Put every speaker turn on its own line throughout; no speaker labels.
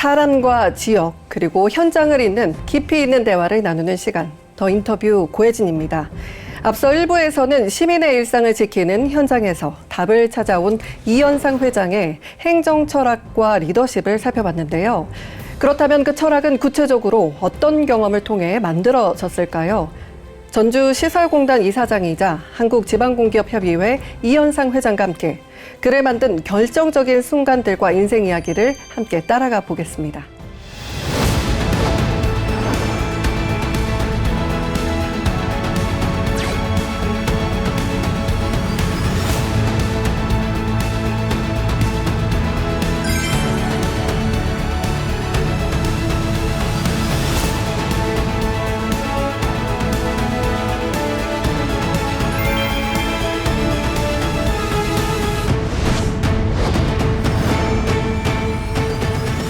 사람과 지역 그리고 현장을 잇는 깊이 있는 대화를 나누는 시간, 더 인터뷰 고혜진입니다. 앞서 1부에서는 시민의 일상을 지키는 현장에서 답을 찾아온 이현상 회장의 행정 철학과 리더십을 살펴봤는데요. 그렇다면 그 철학은 구체적으로 어떤 경험을 통해 만들어졌을까요? 전주시설공단 이사장이자 한국지방공기업협의회 이현상 회장과 함께 그를 만든 결정적인 순간들과 인생 이야기를 함께 따라가 보겠습니다.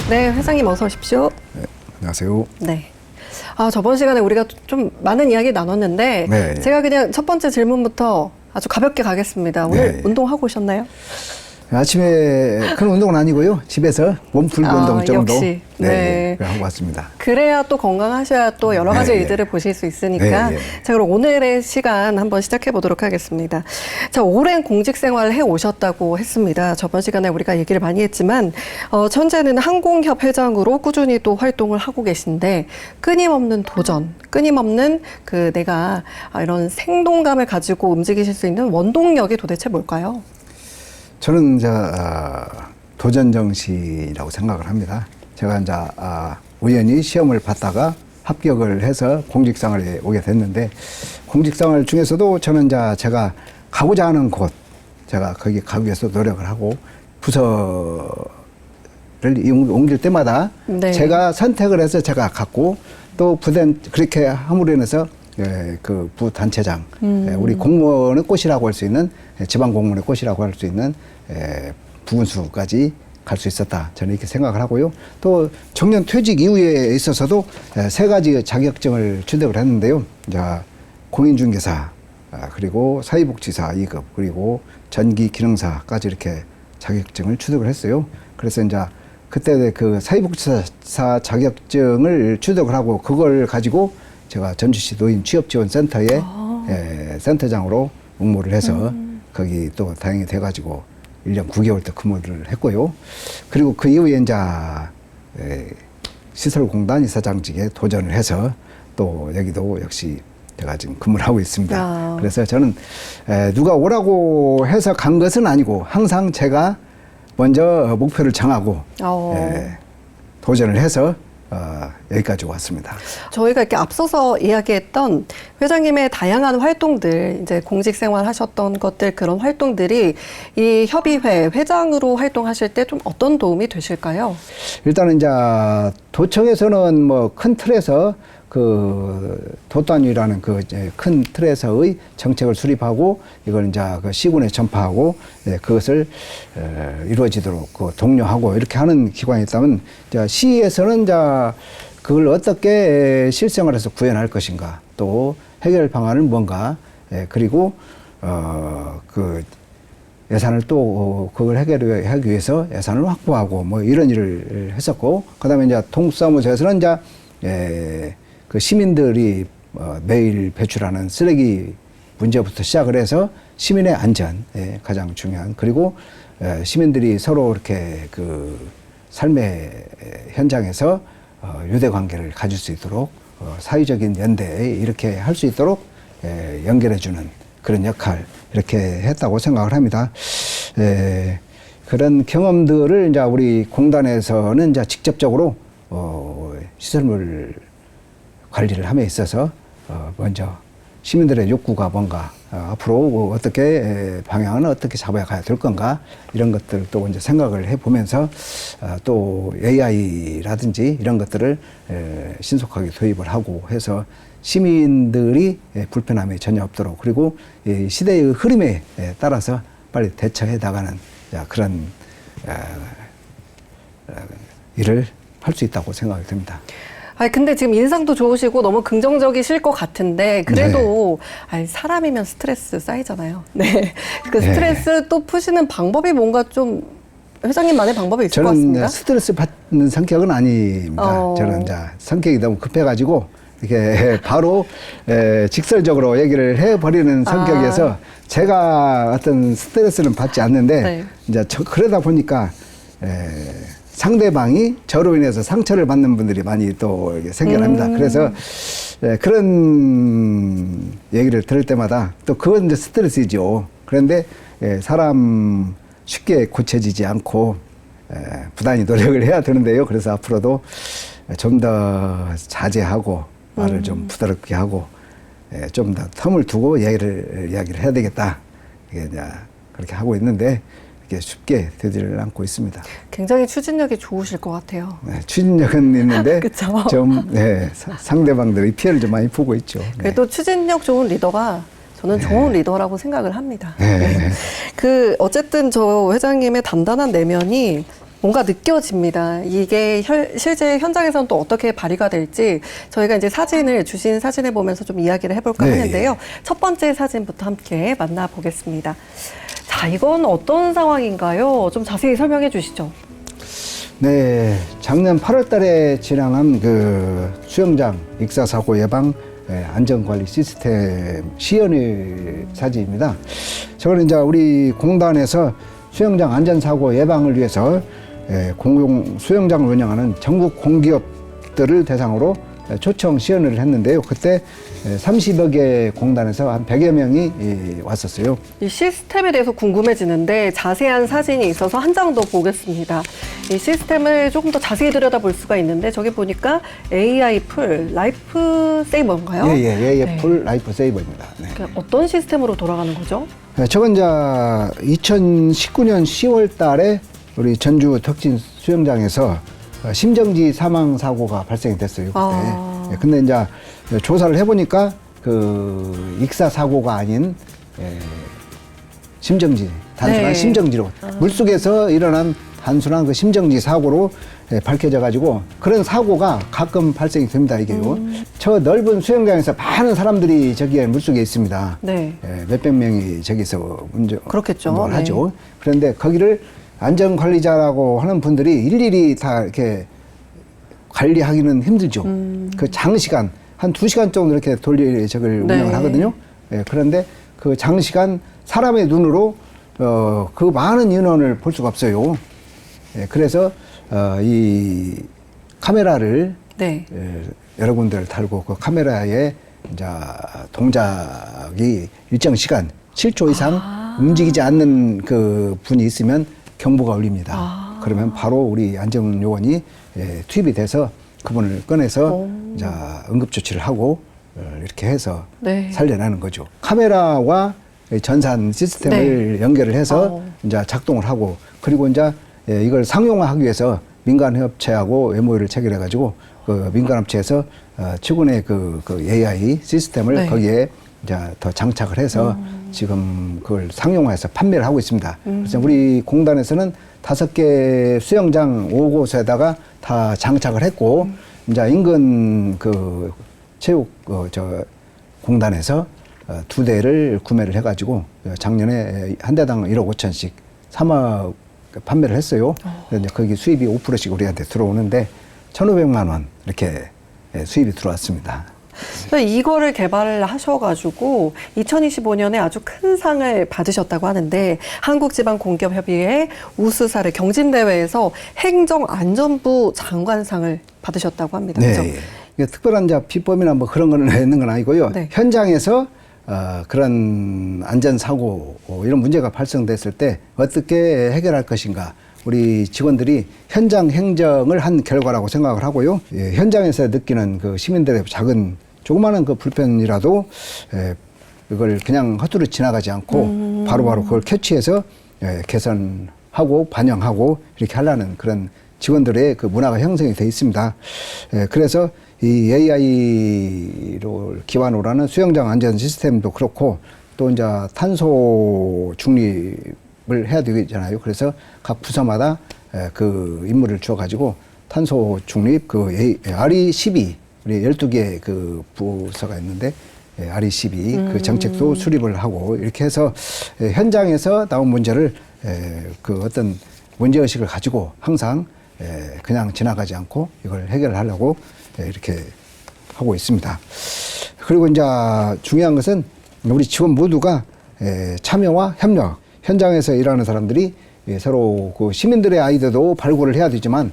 네, 회장님 어서 오십시오.
네, 안녕하세요.
네. 저번 시간에 우리가 좀 많은 이야기 나눴는데
네.
제가 그냥 첫 번째 질문부터 아주 가볍게 가겠습니다. 오늘
네.
운동하고 오셨나요?
아침에 그런 운동은 아니고요. 집에서 몸풀기 운동 정도
역시. 네.
하고 왔습니다.
그래야 또 건강하셔야 또 여러 가지
네,
일들을 보실 수 있으니까
네, 네.
자, 그럼 오늘의 시간 한번 시작해 보도록 하겠습니다. 자, 오랜 공직 생활을 해 오셨다고 했습니다. 저번 시간에 우리가 얘기를 많이 했지만 현재는 항공협 회장으로 꾸준히 또 활동을 하고 계신데 끊임없는 도전, 끊임없는 그 내가 이런 생동감을 가지고 움직이실 수 있는 원동력이 도대체 뭘까요?
저는 이제 도전 정신이라고 생각을 합니다. 제가 이제 우연히 시험을 봤다가 합격을 해서 공직생활에 오게 됐는데 공직생활 중에서도 저는 이제 제가 가고자 하는 곳, 제가 거기 가기 위해서 노력을 하고 부서를 옮길 때마다
네.
제가 선택을 해서 제가 갔고 또 그렇게 함으로 인해서 그 부단체장, 우리 공무원의 꽃이라고 할 수 있는 지방 공무원의 꽃이라고 할 수 있는 부군수까지 갈 수 있었다. 저는 이렇게 생각을 하고요. 또 정년 퇴직 이후에 있어서도 세 가지 자격증을 취득을 했는데요. 자, 공인중개사, 그리고 사회복지사 2급, 그리고 전기기능사까지 이렇게 자격증을 취득을 했어요. 그래서 이제 그때 그 사회복지사 자격증을 취득을 하고 그걸 가지고 제가 전주시 노인 취업지원센터에 센터장으로 응모를 해서 거기 또 다행히 돼가지고 1년 9개월 또 근무를 했고요. 그리고 그 이후에 이제 시설공단 이사장직에 도전을 해서 또 여기도 역시 제가 지금 근무를 하고 있습니다. 그래서 저는 누가 오라고 해서 간 것은 아니고 항상 제가 먼저 목표를 정하고 도전을 해서 여기까지 왔습니다.
저희가 이렇게 앞서서 이야기했던 회장님의 다양한 활동들, 이제 공직 생활 하셨던 것들, 그런 활동들이 이 협의회 회장으로 활동하실 때 좀 어떤 도움이 되실까요?
일단은 이제 도청에서는 뭐 큰 틀에서 그 도단위라는 그 큰 틀에서의 정책을 수립하고 이걸 이제 그 시군에 전파하고 그것을 이루어지도록 그 독려하고 이렇게 하는 기관이 있다면 이제 시에서는 이제 그걸 어떻게 실생활에서 구현할 것인가 또 해결 방안은 뭔가 그리고 그 예산을 또 그걸 해결하기 위해서 예산을 확보하고 뭐 이런 일을 했었고 그다음에 이제 동사무소에서는 이제 그 시민들이 매일 배출하는 쓰레기 문제부터 시작을 해서 시민의 안전 가장 중요한 그리고 시민들이 서로 이렇게 그 삶의 현장에서 유대 관계를 가질 수 있도록 사회적인 연대 이렇게 할 수 있도록 연결해주는 그런 역할 이렇게 했다고 생각을 합니다. 그런 경험들을 이제 우리 공단에서는 이제 직접적으로 시설물 관리를 함에 있어서 먼저 시민들의 욕구가 뭔가 앞으로 어떻게 방향은 어떻게 잡아야 될 건가 이런 것들 또 이제 생각을 해보면서 또 AI라든지 이런 것들을 신속하게 도입을 하고 해서 시민들이 불편함이 전혀 없도록 그리고 이 시대의 흐름에 따라서 빨리 대처해 나가는 그런 일을 할 수 있다고 생각이 듭니다.
근데 지금 인상도 좋으시고 너무 긍정적이실 것 같은데 그래도 사람이면 스트레스 쌓이잖아요. 네. 그 스트레스 또 푸시는 방법이 뭔가 좀 회장님만의 방법이 있을 것
저는
같습니다.
스트레스 받는 성격은 아닙니다. 저는 이제 성격이 너무 급해가지고 이렇게 바로 직설적으로 얘기를 해버리는 성격이어서 제가 어떤 스트레스는 받지 않는데
네.
이제 그러다 보니까 상대방이 저로 인해서 상처를 받는 분들이 많이 또 이렇게 생겨납니다. 그래서 그런 얘기를 들을 때마다 또 그건 이제 스트레스이죠. 그런데 사람 쉽게 고쳐지지 않고 부단히 노력을 해야 되는데요. 그래서 앞으로도 좀 더 자제하고 말을 좀 부드럽게 하고 좀 더 텀을 두고 이야기를 해야 되겠다. 이게 이제 그렇게 하고 있는데 이게 쉽게 되지를 않고 있습니다.
굉장히 추진력이 좋으실 것 같아요.
추진력은 있는데
그쵸?
좀 상대방들의 피해를 좀 많이 보고 있죠.
그래도 추진력 좋은 리더가 저는 좋은 리더라고 생각을 합니다.
네.
어쨌든 저 회장님의 단단한 내면이 뭔가 느껴집니다. 이게 실제 현장에서는 또 어떻게 발휘가 될지 저희가 이제 주신 사진을 보면서 좀 이야기를 해볼까
네.
하는데요. 첫 번째 사진부터 함께 만나보겠습니다. 자, 이건 어떤 상황인가요? 좀 자세히 설명해 주시죠.
네, 작년 8월 달에 진행한 그 수영장 익사사고 예방 안전관리 시스템 시연회 사진입니다. 저는 이제 우리 공단에서 수영장 안전사고 예방을 위해서 공용 수영장을 운영하는 전국 공기업들을 대상으로 초청 시연을 했는데요. 그때 30여 개 공단에서 한 100여 명이 왔었어요.
이 시스템에 대해서 궁금해지는데 자세한 사진이 있어서 한 장 더 보겠습니다. 이 시스템을 조금 더 자세히 들여다볼 수가 있는데 저기 보니까 AI 풀 라이프 세이버인가요?
예, 풀 라이프 세이버입니다. 네.
어떤 시스템으로 돌아가는 거죠?
저건 이제 2019년 10월 달에 우리 전주 덕진 수영장에서 심정지 사망 사고가 발생이 됐어요. 그때. 근데 이제 조사를 해보니까 그 익사 사고가 아닌 심정지, 단순한 심정지로 물속에서 일어난 단순한 그 심정지 사고로 밝혀져가지고 그런 사고가 가끔 발생이 됩니다. 이게요. 저 넓은 수영장에서 많은 사람들이 저기에 물속에 있습니다.
네.
몇백 명이 저기서
그렇겠죠.
운동을 하죠. 그런데 거기를 안전관리자라고 하는 분들이 일일이 다 이렇게 관리하기는 힘들죠. 그 장시간, 한 2시간 정도 이렇게 저걸 운영을 하거든요. 그런데 그 장시간 사람의 눈으로 그 많은 인원을 볼 수가 없어요. 그래서 이 카메라를 여러 군데를 달고 그 카메라에 이제 동작이 일정 시간 7초 이상 움직이지 않는 그 분이 있으면 경보가 울립니다. 그러면 바로 우리 안전요원이 투입이 돼서 그분을 꺼내서 이제 응급조치를 하고 이렇게 해서 살려내는 거죠. 카메라와 전산 시스템을 연결을 해서 이제 작동을 하고 그리고 이제 이걸 상용화하기 위해서 민간업체하고 MOU를 체결해가지고 그 민간업체에서 최근에 그 AI 시스템을 거기에 이제 더 장착을 해서 지금 그걸 상용화해서 판매를 하고 있습니다. 그래서 우리 공단에서는 5개 수영장 5곳에다가 다 장착을 했고 이제 인근 그 체육 공단에서 2대를 구매를 해가지고 작년에 한 대당 1억 5천씩 3억 판매를 했어요. 그래서 이제 거기 수입이 5%씩 우리한테 들어오는데 1,500만 원 이렇게 수입이 들어왔습니다.
이거를 개발을 하셔가지고 2025년에 아주 큰 상을 받으셨다고 하는데 한국지방공기업협의회 우수사례 경진대회에서 행정안전부 장관상을 받으셨다고 합니다.
네.
그렇죠?
특별한 비법이나 뭐 그런 거는 있는 건 아니고요. 현장에서 그런 안전사고 이런 문제가 발생됐을 때 어떻게 해결할 것인가. 우리 직원들이 현장 행정을 한 결과라고 생각을 하고요. 현장에서 느끼는 그 시민들의 작은 조그마한 그 불편이라도 이걸 그냥 헛두루 지나가지 않고 바로바로 그걸 캐치해서 개선하고 반영하고 이렇게 하려는 그런 직원들의 그 문화가 형성이 돼 있습니다. 그래서 이 AI를 기반으로 하는 수영장 안전 시스템도 그렇고 또 이제 탄소 중립을 해야 되잖아요. 그래서 각 부서마다 그 임무를 주어가지고 탄소 중립 그 RE12 우리 12개 그 부서가 있는데 RE12 그 정책도 수립을 하고 이렇게 해서 현장에서 나온 문제를 그 어떤 문제의식을 가지고 항상 그냥 지나가지 않고 이걸 해결하려고 이렇게 하고 있습니다. 그리고 이제 중요한 것은 우리 직원 모두가 참여와 협력, 현장에서 일하는 사람들이 서로 그 시민들의 아이디어도 발굴을 해야 되지만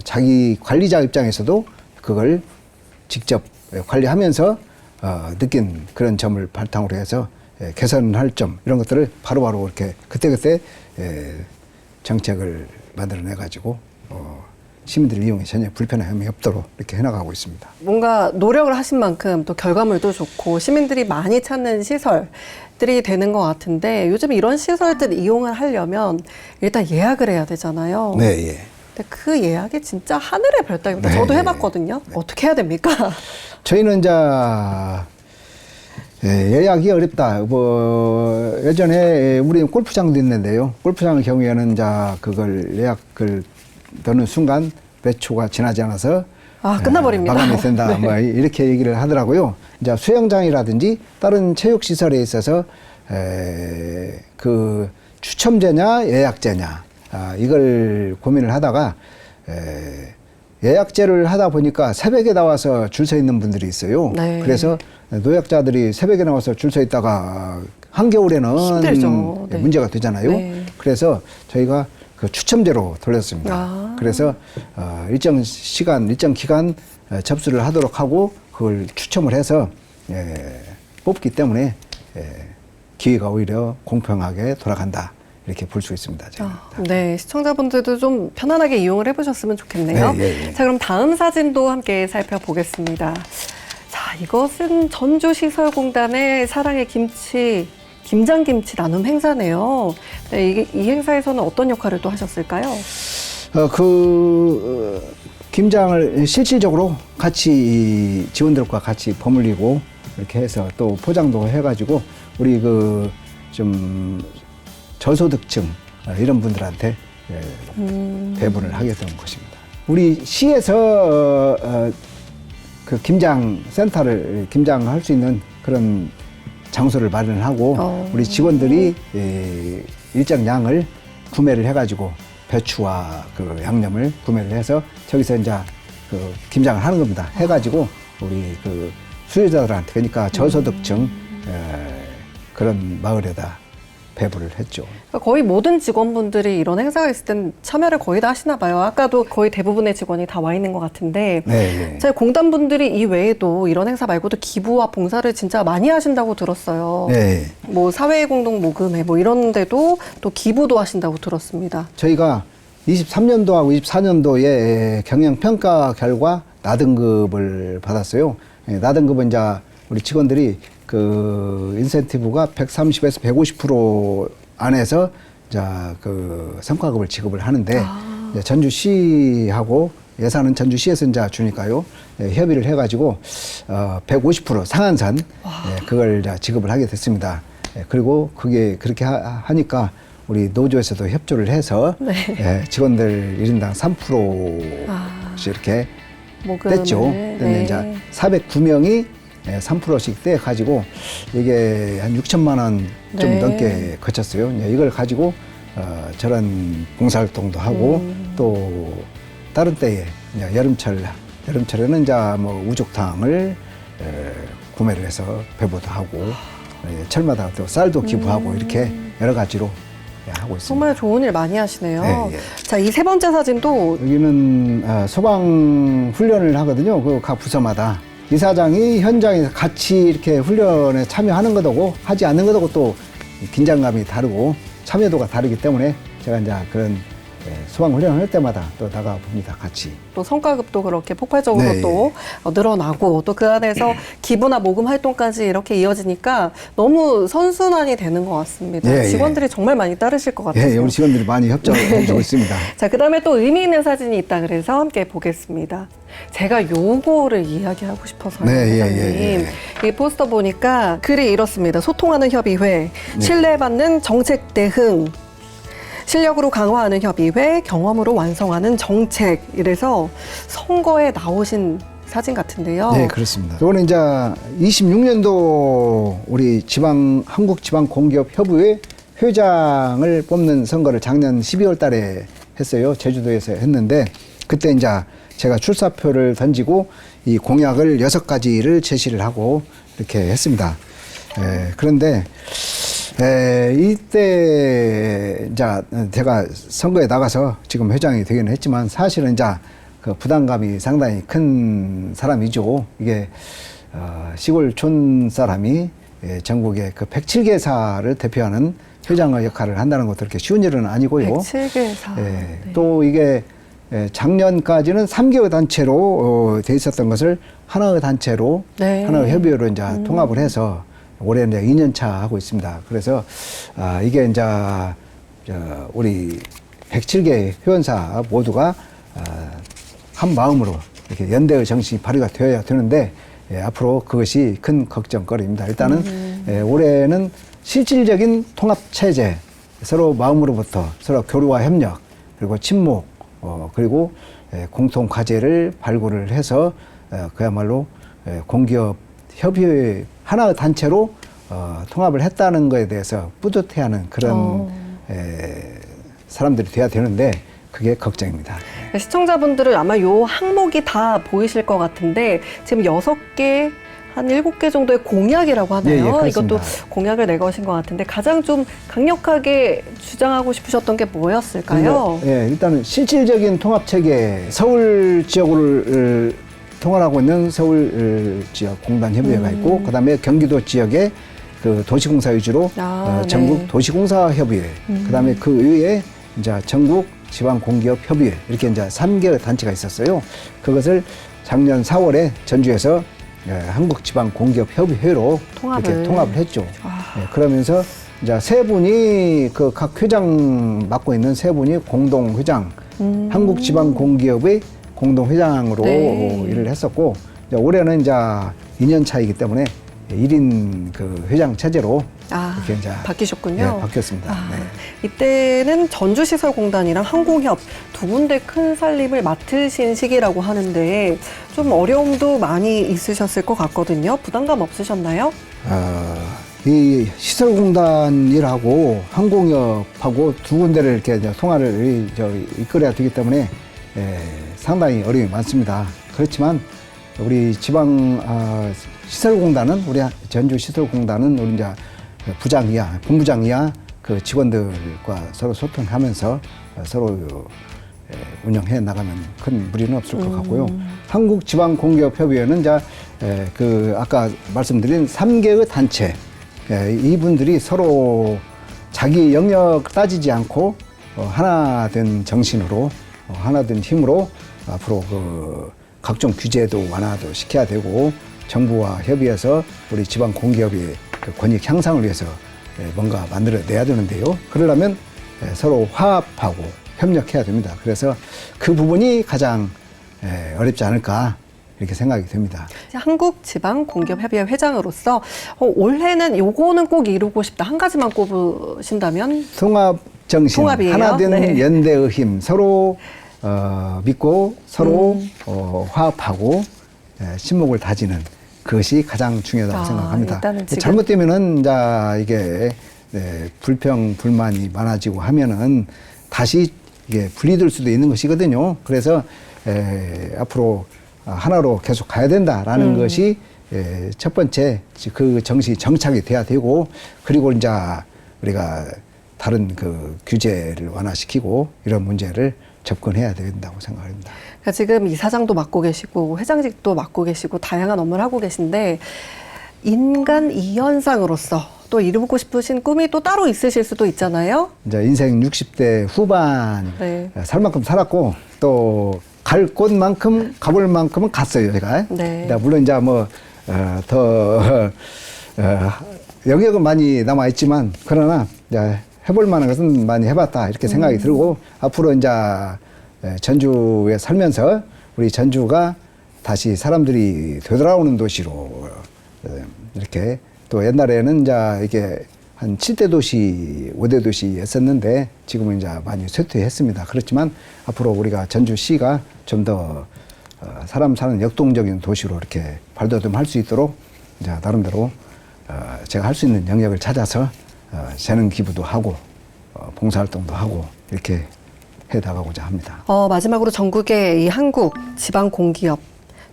자기 관리자 입장에서도 그걸 직접 관리하면서 느낀 그런 점을 바탕으로 해서 개선할 점 이런 것들을 바로바로 이렇게 그때그때 정책을 만들어내 가지고 시민들의 이용에 전혀 불편함이 없도록 이렇게 해나가고 있습니다.
뭔가 노력을 하신 만큼 또 결과물도 좋고 시민들이 많이 찾는 시설들이 되는 것 같은데 요즘 이런 시설들 이용을 하려면 일단 예약을 해야 되잖아요.
네, 예.
근데 그 예약이 진짜 하늘의 별따기입니다.
네,
저도
네.
해봤거든요. 어떻게 해야 됩니까?
저희는 이제 예약이 어렵다. 뭐 예전에 우리 골프장도 있는데요. 골프장의 경우에는 이제 그걸 예약을 넣는 순간 몇 초가 지나지 않아서
끝나버립니다.
마감이 된다.
네.
뭐 이렇게 얘기를 하더라고요. 이제 수영장이라든지 다른 체육 시설에 있어서 그 추첨제냐 예약제냐 이걸 고민을 하다가 예약제를 하다 보니까 새벽에 나와서 줄 서 있는 분들이 있어요.
네.
그래서 노약자들이 새벽에 나와서 줄 서 있다가 한겨울에는
힘들죠. 네.
문제가 되잖아요.
네.
그래서 저희가 그 추첨제로 돌렸습니다. 그래서 일정 시간, 일정 기간 접수를 하도록 하고 그걸 추첨을 해서 뽑기 때문에 기회가 오히려 공평하게 돌아간다. 이렇게 볼 수 있습니다.
네, 시청자분들도 좀 편안하게 이용을 해보셨으면 좋겠네요.
네.
자, 그럼 다음 사진도 함께 살펴보겠습니다. 자, 이것은 전주시설공단의 사랑의 김치, 김장김치 나눔 행사네요. 네, 이 행사에서는 어떤 역할을 또 하셨을까요?
김장을 실질적으로 같이 지원들과 같이 버무리고 이렇게 해서 또 포장도 해가지고 우리 좀 저소득층 이런 분들한테 배분을 하게 된 것입니다. 우리 시에서 그 김장 센터를 김장할 수 있는 그런 장소를 마련하고 우리 직원들이 일정 양을 구매를 해가지고 배추와 그 양념을 구매를 해서 저기서 이제 그 김장을 하는 겁니다. 해가지고 우리 그 수요자들한테 그러니까 저소득층 그런 마을에다 배부를 했죠.
거의 모든 직원분들이 이런 행사가 있을 땐 참여를 거의 다 하시나 봐요. 아까도 거의 대부분의 직원이 다 와 있는 것 같은데
네.
저희 공단분들이 이 외에도 이런 행사 말고도 기부와 봉사를 진짜 많이 하신다고 들었어요.
네.
뭐 사회공동 모금회 뭐 이런 데도 또 기부도 하신다고 들었습니다.
저희가 23년도하고 24년도에 경영평가 결과 나등급을 받았어요. 나등급은 이제 우리 직원들이 그 인센티브가 130에서 150% 안에서 자 그 성과급을 지급을 하는데 이제 전주시하고 예산은 전주시에서 이제 주니까요. 협의를 해가지고 150% 상한선 그걸 이제 지급을 하게 됐습니다. 그리고 그게 그렇게 하니까 우리 노조에서도 협조를 해서 직원들 1인당 3%씩 이렇게 뗐죠. 근데 이제 409명이 3%씩 떼 가지고 이게 한 6천만 원 좀 넘게 거쳤어요. 이걸 가지고 저런 봉사활동도 하고 또 다른 때에 이제 여름철에는 이제 뭐 우족탕을 구매를 해서 배부도 하고 철마다 또 쌀도 기부하고 이렇게 여러 가지로 하고 있습니다.
정말 좋은 일 많이 하시네요.
네.
자, 이 세 번째 사진도
여기는 소방 훈련을 하거든요. 그 각 부서마다 이사장이 현장에서 같이 이렇게 훈련에 참여하는 것하고 하지 않는 것하고 또 긴장감이 다르고 참여도가 다르기 때문에 제가 이제 그런 소방 훈련을 할 때마다 또 나가 봅니다. 같이.
또 성과급도 그렇게 폭발적으로
네,
또 늘어나고 또 그 안에서 기부나 모금 활동까지 이렇게 이어지니까 너무 선순환이 되는 것 같습니다. 직원들이 정말 많이 따르실 것 같아요.
우리 직원들이 많이 협조해주고 있습니다.
자, 그다음에 또 의미 있는 사진이 있다 그래서 함께 보겠습니다. 제가 요거를 이야기하고 싶어서요, 회장님. 이 포스터 보니까 글이 이렇습니다. 소통하는 협의회, 신뢰받는 정책 대흥, 실력으로 강화하는 협의회, 경험으로 완성하는 정책. 이래서 선거에 나오신 사진 같은데요.
네, 그렇습니다. 이거는 이제 26년도 우리 한국지방공기업협의회 회장을 뽑는 선거를 작년 12월 달에 했어요. 제주도에서 했는데 그때 이제 제가 출사표를 던지고 이 공약을 6가지를 제시를 하고 이렇게 했습니다. 그런데 이때 이제 제가 선거에 나가서 지금 회장이 되기는 했지만 사실은 이제 그 부담감이 상당히 큰 사람이죠. 이게 시골촌 사람이 전국의 그 107개사를 대표하는 회장의 역할을 한다는 것도 그렇게 쉬운 일은 아니고요.
107개사.
네. 또 이게 작년까지는 3개의 단체로 돼 있었던 것을 하나의 단체로
네.
하나의 협의회로 이제 통합을 해서 올해 이제 2년차 하고 있습니다. 그래서 이게 이제 우리 107개 회원사 모두가 한 마음으로 이렇게 연대의 정신이 발휘가 되어야 되는데 앞으로 그것이 큰 걱정거리입니다. 일단은 올해는 실질적인 통합 체제, 서로 마음으로부터 서로 교류와 협력 그리고 친목 그리고 공통 과제를 발굴을 해서 그야말로 공기업 협의회 하나의 단체로 통합을 했다는 것에 대해서 뿌듯해하는 그런 사람들이 돼야 되는데 그게 걱정입니다.
시청자분들은 아마 요 항목이 다 보이실 것 같은데 지금 6개, 한 7개 정도의 공약이라고 하나요?
예,
이것도 공약을 내거신 것 같은데 가장 좀 강력하게 주장하고 싶으셨던 게 뭐였을까요?
일단은 실질적인 통합체계 서울 지역을 통할하고 있는 서울 지역 공단 협의회가 있고 그다음에 경기도 지역의 그 도시공사 위주로 전국
네.
도시공사 협의회 그다음에 그 위에 이제 전국 지방공기업 협의회 이렇게 이제 3개의 단체가 있었어요. 그것을 작년 4월에 전주에서 한국지방공기업협의회로 이렇게 통합을 했죠. 그러면서 이제 세 분이 그 각 회장 맡고 있는 세 분이 공동회장, 한국지방공기업의 공동회장으로 일을 했었고 이제 올해는 이제 2년 차이기 때문에 1인 그 회장 체제로 이렇게 이제
바뀌셨군요.
바뀌었습니다.
이때는 전주시설공단이랑 항공협 두 군데 큰 살림을 맡으신 시기라고 하는데 좀 어려움도 많이 있으셨을 것 같거든요. 부담감 없으셨나요?
이 시설공단 일하고 항공협하고 두 군데를 이렇게 통화를 이끌어야 되기 때문에 상당히 어려움이 많습니다. 그렇지만 우리 지방 시설공단은 우리 전주 시설공단은 우리 이제 부장 이하, 본부장 이하 그 직원들과 서로 소통하면서 서로 운영해 나가면 큰 무리는 없을 것 같고요. 한국지방공기업협의회는 이제 그 아까 말씀드린 3개의 단체 이분들이 서로 자기 영역 따지지 않고 하나 된 정신으로 하나 된 힘으로 앞으로 그 각종 규제도 완화도 시켜야 되고 정부와 협의해서 우리 지방 공기업의 그 권익 향상을 위해서 뭔가 만들어내야 되는데요. 그러려면 서로 화합하고 협력해야 됩니다. 그래서 그 부분이 가장 어렵지 않을까 이렇게 생각이 됩니다.
한국지방공기업협의회 회장으로서 올해는 요거는 꼭 이루고 싶다. 한 가지만 꼽으신다면?
통합 정신,
통합이에요?
하나 된
네.
연대의 힘, 서로 믿고 서로 화합하고 친목을 다지는 그것이 가장 중요하다고 생각합니다.
일단은 지금
잘못되면은 이제 이게 불평 불만이 많아지고 하면은 다시 이게 분리될 수도 있는 것이거든요. 그래서 앞으로 하나로 계속 가야 된다라는 것이 첫 번째 그 정신이 정착이 돼야 되고 그리고 이제 우리가 다른 그 규제를 완화시키고 이런 문제를 접근해야 된다고 생각합니다.
그러니까 지금 이사장도 맡고 계시고 회장직도 맡고 계시고 다양한 업무를 하고 계신데 인간 이현상으로서 또 이루고 싶으신 꿈이 또 따로 있으실 수도 있잖아요.
이제 인생 60대 후반 살 만큼 살았고 또 갈 곳만큼 가볼 만큼은 갔어요 제가. 물론 이제 뭐 더 영역은 많이 남아 있지만 그러나 이제 해볼 만한 것은 많이 해봤다 이렇게 생각이 들고 앞으로 이제 전주에 살면서 우리 전주가 다시 사람들이 되돌아오는 도시로 이렇게 또 옛날에는 이제 이게 한 7대 도시, 5대 도시였었는데 지금은 이제 많이 쇠퇴했습니다. 그렇지만 앞으로 우리가 전주시가 좀 더 사람 사는 역동적인 도시로 이렇게 발돋움할 수 있도록 이제 나름대로 제가 할 수 있는 영역을 찾아서 재능 기부도 하고 봉사활동도 하고 이렇게 해나가고자 합니다.
마지막으로 전국의 이 한국 지방 공기업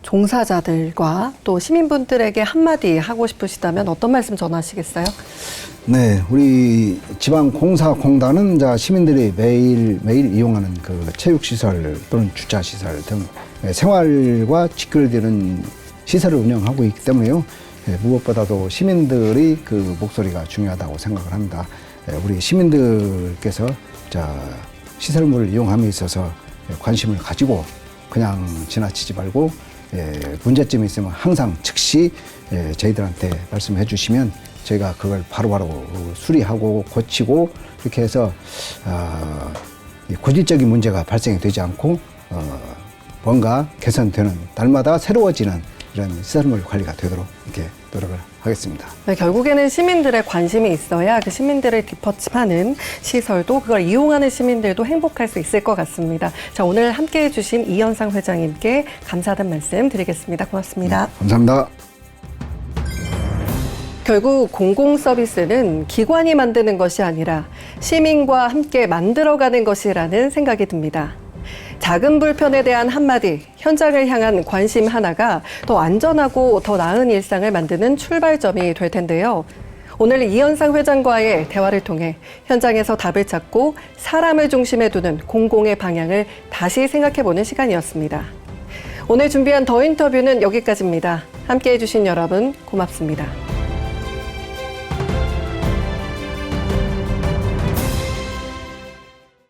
종사자들과 또 시민분들에게 한마디 하고 싶으시다면 어떤 말씀 전하시겠어요?
네, 우리 지방공사공단은 시민들이 매일 이용하는 그 체육시설 또는 주차시설 등 생활과 직결되는 시설을 운영하고 있기 때문에요. 무엇보다도 시민들의 그 목소리가 중요하다고 생각을 합니다. 우리 시민들께서 시설물을 이용함에 있어서 관심을 가지고 그냥 지나치지 말고 문제점이 있으면 항상 즉시 저희들한테 말씀해 주시면 저희가 그걸 바로바로 수리하고 고치고 이렇게 해서 고질적인 문제가 발생이 되지 않고 뭔가 개선되는 날마다 새로워지는 이런 시설물 관리가 되도록 이렇게 노력을 하겠습니다.
네, 결국에는 시민들의 관심이 있어야 그 시민들을 뒷받침하는 시설도 그걸 이용하는 시민들도 행복할 수 있을 것 같습니다. 자, 오늘 함께해 주신 이현상 회장님께 감사하다는 말씀 드리겠습니다. 고맙습니다.
네, 감사합니다.
결국 공공서비스는 기관이 만드는 것이 아니라 시민과 함께 만들어가는 것이라는 생각이 듭니다. 작은 불편에 대한 한마디, 현장을 향한 관심 하나가 더 안전하고 더 나은 일상을 만드는 출발점이 될 텐데요. 오늘 이현상 회장과의 대화를 통해 현장에서 답을 찾고 사람을 중심에 두는 공공의 방향을 다시 생각해보는 시간이었습니다. 오늘 준비한 더 인터뷰는 여기까지입니다. 함께해 주신 여러분 고맙습니다.